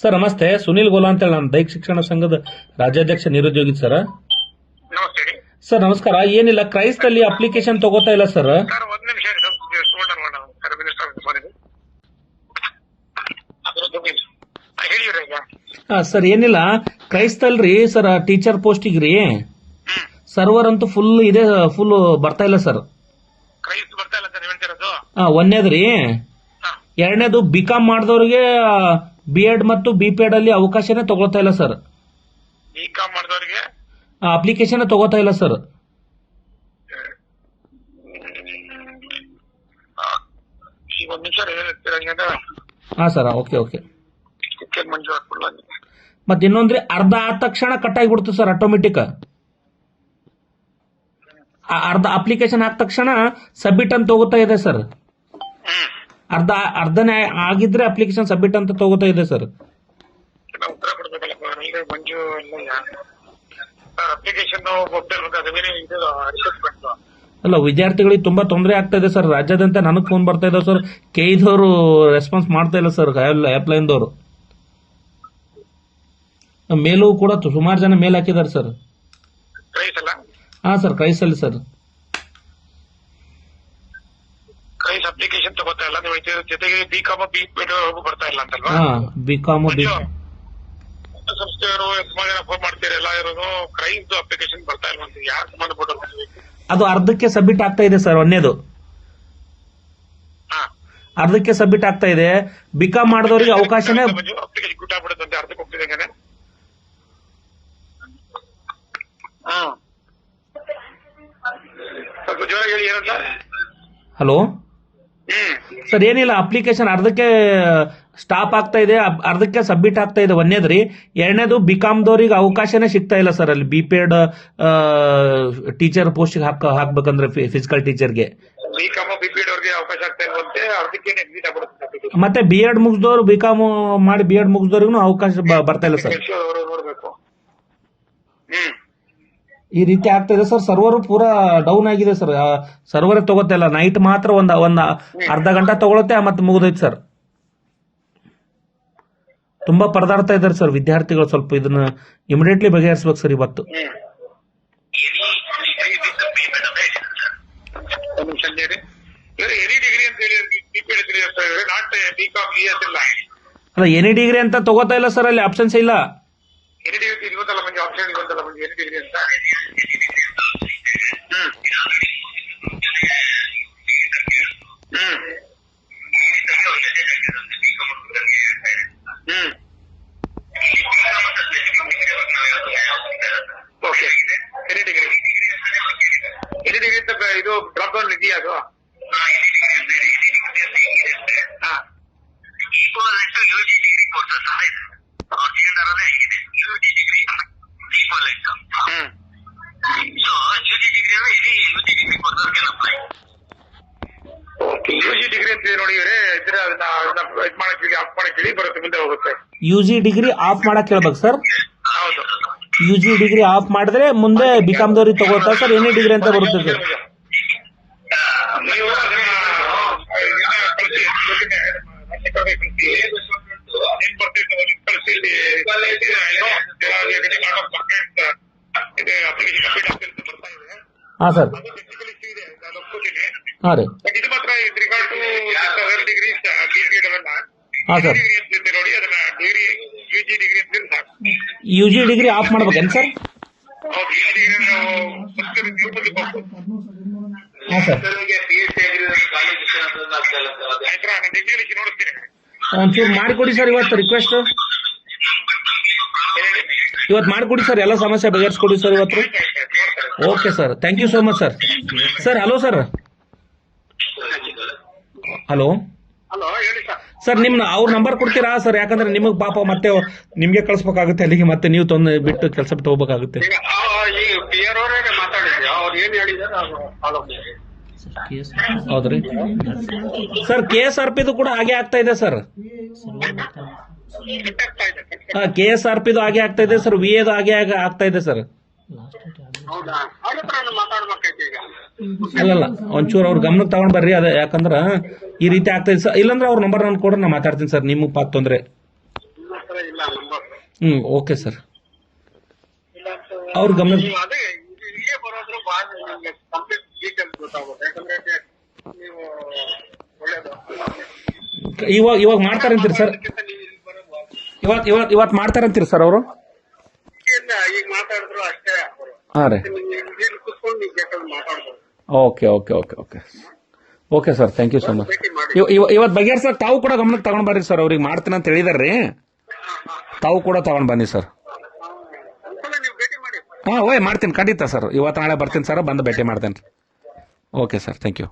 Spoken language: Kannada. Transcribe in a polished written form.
ಸರ್ ನಮಸ್ತೆ, ಸುನಿಲ್ ಗೋಲಾ ಅಂತೇಳಿ ನಾನು ದೈಹಿಕ ಶಿಕ್ಷಣ ಸಂಘದ ರಾಜ್ಯಾಧ್ಯಕ್ಷ ನಿರುದ್ಯೋಗಿ ಸರ್. ನಮಸ್ತೆ ರೀ ಸರ್ ನಮಸ್ಕಾರ. ಏನಿಲ್ಲ, ಕ್ರೈಸ್ತಲ್ಲಿ ಅಪ್ಲಿಕೇಶನ್ ತಗೋತಾ ಇಲ್ಲ ಸರ್. ಸರ್ ಒಂದ್ ನಿಮಿಷ ಸರ್ ಮಿನಿಸ್ಟರ್ ಹೇಳಿವ್ರಿ ಈಗ. ಸರ್ ಏನಿಲ್ಲ, ಕ್ರೈಸ್ತಲ್ರಿ ಸರ್ ಟೀಚರ್ ಪೋಸ್ಟಿಗೆ ರೀ ಸರ್ವರ್ ಅಂತೂ ಫುಲ್ ಬರ್ತಾ ಇಲ್ಲ ಸರ್. ಕ್ರೈಸ್ತ ಬರ್ತಾ ಇಲ್ಲ ಅಂತ ನೀವು ಹೇಳ್ತಿರೋದು? ಒಂದೇದ್ರಿ. ಎರಡನೇದು ಬಿಕಾಮ್ ಮಾಡಿದವ್ರಿಗೆ B.Ed ಮತ್ತು B.Ped ಅಲ್ಲಿ ಅವಕಾಶನೇ ತಗೊಳ್ತಾ ಇಲ್ಲ ಸರ್. ಬಿಕಾಮ್ ಮಾಡಿದವರಿಗೆ ಅಪ್ಲಿಕೇಶನ್ ತಗೋತಾ ಇಲ್ಲ ಸರ್. ಈಗ ಒಂದ್ ನಿಮಿಷ ಹೇಳ್ತೀರ. ಹಾ ಸರ್, ಓಕೆ. ಮಂಜು ಹಾಕ್ಬಿಡ್ಲ. ಮತ್ತೆ ಇನ್ನೊಂದ್ರಿ, ಅರ್ಧ ಆದ ತಕ್ಷಣ ಕಟ್ ಆಗಿಬಿಡ್ತು ಸರ್ ಆಟೋಮೆಟಿಕ್. ಅರ್ಧ ಅಪ್ಲಿಕೇಶನ್ ಆದ ತಕ್ಷಣ ಸಬ್ಮಿಟ್ ಅಂತ ತಗೋತಾ ಇದೆ ಸರ್. ಅರ್ಧನೇ ಆಗಿದ್ರೆ ಅಪ್ಲಿಕೇಶನ್ ಸಬ್ಮಿಟ್ ಅಂತ ತಗೋತಾ ಇದೆ ಸರ್. ಉತ್ತರ ಕೊಡ್ಬೇಕಲ್ಲ ಮಂಜು ಇಲ್ಲ ಸರ್. ಅಪ್ಲಿಕೇಶನ್ ಅಲ್ಲ, ವಿದ್ಯಾರ್ಥಿಗಳಿಗೆ ತುಂಬಾ ತೊಂದರೆ ಆಗ್ತಾ ಇದೆ ಸರ್. ರಾಜ್ಯಾದ್ಯಂತ ನನಗೆ ಫೋನ್ ಬರ್ತಾ ಇದಾವೆ ಸರ್. ಕೆಇದವರು ರೆಸ್ಪಾನ್ಸ್ ಮಾಡ್ತಾ ಇಲ್ಲ ಸರ್. ಆಪ್ಲೈನ್ದವರು ಮೇಲೂ ಕೂಡ ಸುಮಾರು ಜನ ಮೇಲ್ ಹಾಕಿದ್ದಾರೆ ಸರ್. ಹಾ ಸರ್, ಕ್ರೈಸಲ್ಲಿ ಸರ್. ಕ್ರೈಸ್ ಅಪ್ಲಿಕೇಶನ್ ತಗೋತಾ ಇಲ್ಲ ನೀವು ಜೊತೆಗೆ ಬಿಕಾಮ್ B.Ped ಬರ್ತಾ ಇಲ್ಲ ಅಂತಲ್ವಾ? ಬಿಕಾಮ್ ಸಂಸ್ಥೆಯವರು ಸುಮಾರು ಜನ ಫೋನ್ ಮಾಡ್ತೀರಲ್ಲ, ಇರೋದು ಕ್ರೈಸ್ ಅಪ್ಲಿಕೇಶನ್ ಬರ್ತಾ ಇಲ್ಲ ಅಂತ ಯಾರು ಸಂಬಂಧಪಟ್ಟ? ಅದು ಅರ್ಧಕ್ಕೆ ಸಬ್ಮಿಟ್ ಆಗ್ತಾ ಇದೆ ಸರ್. ಒಂದೇದು ಅರ್ಧಕ್ಕೆ ಸಬ್ಮಿಟ್ ಆಗ್ತಾ ಇದೆ. ಬಿಕಾಮ್ ಮಾಡಿದವರಿಗೆ ಅವಕಾಶನೇ ಅಪ್ಲಿಕೇಶನ್ ಗುಟ್ ಆಗ್ಬಿಡುತ್ತೆ, ಅರ್ಧಕ್ಕೆ ಹೋಗ್ತಿದ್ದಂಗೆ. ಸ್ವಲ್ಪ ಜೋರ ಹೇಳಿ ಏನಂತ. ಹಲೋ ಸರ್, ಏನಿಲ್ಲ, ಅಪ್ಲಿಕೇಶನ್ ಅರ್ಧಕ್ಕೆ ಸ್ಟಾಪ್ ಆಗ್ತಾ ಇದೆ, ಅರ್ಧಕ್ಕೆ ಸಬ್ಮಿಟ್ ಆಗ್ತಾ ಇದೆ. ಒಂದೇದ್ರಿ. ಎರಡನೇದು ಬಿಕಾಮ್ದವ್ರಿಗೆ ಅವಕಾಶನೇ ಸಿಗ್ತಾ ಇಲ್ಲ ಸರ್. ಅಲ್ಲಿ B.Ped ಟೀಚರ್ ಪೋಸ್ಟ್ ಹಾಕ್ಬೇಕಂದ್ರೆ ಫಿಸಿಕಲ್ ಟೀಚರ್ಗೆ ಬಿಕಾಮ್ B.Ped ಅವ್ರಿಗೆ ಅವಕಾಶ ಆಗ್ತಾ ಇರುವಂತೆ ಅರ್ಧಕ್ಕೆ ಎಕ್ಸಿಟ್ ಆಗ್ಬಿಡುತ್ತೆ. ಮತ್ತೆ B.Ed ಮುಗಿದವ್ರು ಬಿಕಾಮ್ ಮಾಡಿ B.Ed ಮುಗಿದವ್ರಿಗೂ ಅವಕಾಶ ಬರ್ತಾ ಇಲ್ಲ ಸರ್. ಅವರು ನೋಡ್ಬೇಕು. ಈ ರೀತಿ ಆಗ್ತಾ ಇದೆ ಸರ್. ಸರ್ವರ್ ಪೂರಾ ಡೌನ್ ಆಗಿದೆ ಸರ್. ಸರ್ವರೇ ತಗೋತಾ ಇಲ್ಲ. ನೈಟ್ ಮಾತ್ರ ಒಂದ್ ಅರ್ಧ ಗಂಟೆ ತಗೊಳುತ್ತೆ, ಮತ್ತೆ ಮುಗಿದೈತೆ ಸರ್. ತುಂಬಾ ಪರದಾಡ್ತಾ ಇದ್ದಾರೆ ಸರ್ ವಿದ್ಯಾರ್ಥಿಗಳು. ಸ್ವಲ್ಪ ಇದನ್ನ ಇಮಿಡಿಯೇಟ್ಲಿ ಬಗೆಹರಿಸಬೇಕು ಸರ್ ಇವತ್ತು. ಅಲ್ಲ, ಎನಿ ಡಿಗ್ರಿ ಅಂತ ತಗೋತಾ ಇಲ್ಲ ಸರ್. ಅಲ್ಲಿ ಆಪ್ಷನ್ಸ್ ಇಲ್ಲ. ಇದು ಡ್ರಾಪ್ ಡೌನ್ ಇದೆಯಾ ಅದು? UG ಡಿಗ್ರಿ ಅಂತ ನೋಡಿ ಬರುತ್ತೆ, ಮುಂದೆ ಹೋಗುತ್ತೆ. UG ಡಿಗ್ರಿ ಆಫ್ ಮಾಡಕ್ ಹೇಳ್ಬೇಕು ಸರ್. ಹೌದು, UG ಡಿಗ್ರಿ ಆಫ್ ಮಾಡಿದ್ರೆ ಮುಂದೆ ಬಿಕಾಮ್ ದವ್ರಿಗೆ ತಗೋತಾರೆ ಸರ್. ಎನಿ ಡಿಗ್ರಿ ಅಂತ ಬರುತ್ತೆ ಸರ್. ನೀವು ಹಾ ಸರ್. ಹಾ ರೀ. ಇದು ಮಾತ್ರ ಡಿಗ್ರಿ ಹಾ ಸರ್. ನೋಡಿ ಅದನ್ನ ಡಿಗ್ರಿ UG ಡಿಗ್ರಿ ಅಂತ UG ಡಿಗ್ರಿ ಆಫ್ ಮಾಡ್ಬೇಕೇನು ಸರ್? ಹಾ ಸರ್. ಒಂಚೂರು ಮಾಡಿಕೊಡಿ ಸರ್ ಇವತ್ತು ರಿಕ್ವೆಸ್ಟ್. ಇವತ್ತು ಮಾಡಿಕೊಡಿ ಸರ್, ಎಲ್ಲ ಸಮಸ್ಯೆ ಬಗೆಹರಿಸ್ಕೊಡಿ ಸರ್ ಇವತ್ತು. Okay sir, thank you so much sir. Sir hello sir. Hello ಹೇಳಿ ಸರ್. ಸರ್, ಅವ್ರ ನಂಬರ್ ಕೊಡ್ತೀರಾ ಸರ್? ಯಾಕಂದ್ರೆ ನಿಮಗೆ ಪಾಪ ಮತ್ತೆ ನಿಮ್ಗೆ ಕಳ್ಸ್ಬೇಕಾಗುತ್ತೆ ಅಲ್ಲಿಗೆ, ಮತ್ತೆ ನೀವು ಬಿಟ್ಟು ಕೆಲಸ ಬಿಟ್ಟು ಹೋಗ್ಬೇಕಾಗುತ್ತೆ. ಹೌದ್ರಿ ಸರ್. KSRP ಕೂಡ ಹಾಗೆ ಆಗ್ತಾ ಇದೆ ಸರ್. KSRP ಹಾಗೆ ಆಗ್ತಾ ಇದೆ ಸರ್. VA ಹಾಗೆ ಆಗ್ತಾ ಇದೆ ಸರ್. ಅಲ್ಲಲ್ಲ, ಒಂಚೂರು ಅವ್ರ ಗಮನಕ್ಕೆ ತಗೊಂಡ್ ಬರ್ರಿ. ಅದ ಯಾಕಂದ್ರ ಈ ರೀತಿ ಆಗ್ತಾ ಇದೆ ಸರ್. ಇಲ್ಲಾಂದ್ರೆ ಅವ್ರ ನಂಬರ್ ನಾನು ಕೊಡ್ರಿ, ನಾ ಮಾತಾಡ್ತೀನಿ ಸರ್. ನಿಮಗೆ ಪಾತ್ ತೊಂದ್ರೆ ಹತ್ರ ಇಲ್ಲ ನಂಬರ್. Okay sir. ಅವ್ರ ಗಮನ ನೀವು ಅದೇ ಇಲ್ಲಿಗೆ ಬರೋದ್ರ ಭಾಳ ನಿಮ್ಗೆ ಕಂಪ್ಲೀಟ್ ಡೀಟೇಲ್ಸ್ ಗೊತ್ತಾಗುತ್ತೆ. ಯಾಕಂದ್ರೆ ನೀವು ಒಳ್ಳೇದು ಇವಾಗ ಮಾಡ್ತಾರಂತೀರಿ ಸರ್? ನೀವು ಇಲ್ಲಿ ಬರೋದು ಇವತ್ತು ಮಾಡ್ತಾರಂತೀರಿ ಸರ್ ಅವರು? ಇಲ್ಲ, ಈಗ ಮಾತಾಡಿದ್ರು ಅಷ್ಟೇ ಅವರು. ಹಾಂ ರೀ. ಇಲ್ಲಿ ಕುತ್ಕೊಂಡು ನೀವು ಬೇಕಾದ್ರೆ ಮಾತಾಡ್ಬೋದು. Okay okay okay okay okay sir, thank you so much. ಭೇಟಿ ಮಾಡಿ. ಇವತ್ತು ಬಗೆಹರ್ಸಕ್ ತಾವು ಕೂಡ ಗಮನಕ್ಕೆ ತಗೊಂಡ್ ಬರ್ರಿ ಸರ್. ಅವ್ರಿಗೆ ಮಾಡ್ತೀನಿ ಅಂತ ಹೇಳಿದಾರ್ರಿ, ತಾವು ಕೂಡ ತಗೊಂಡ್ ಬನ್ನಿ ಸರ್. ಒಂದ್ಸಲ ನೀವು ಭೇಟಿ ಮಾಡಿ. ಹಾಂ ಮಾಡ್ತೀನಿ ಖಂಡಿತ ಸರ್. ಇವತ್ತು ನಾಳೆ ಬರ್ತೀನಿ ಸರ್, ಬಂದು ಭೇಟಿ ಮಾಡ್ತೇನೆ. Okay sir, thank you.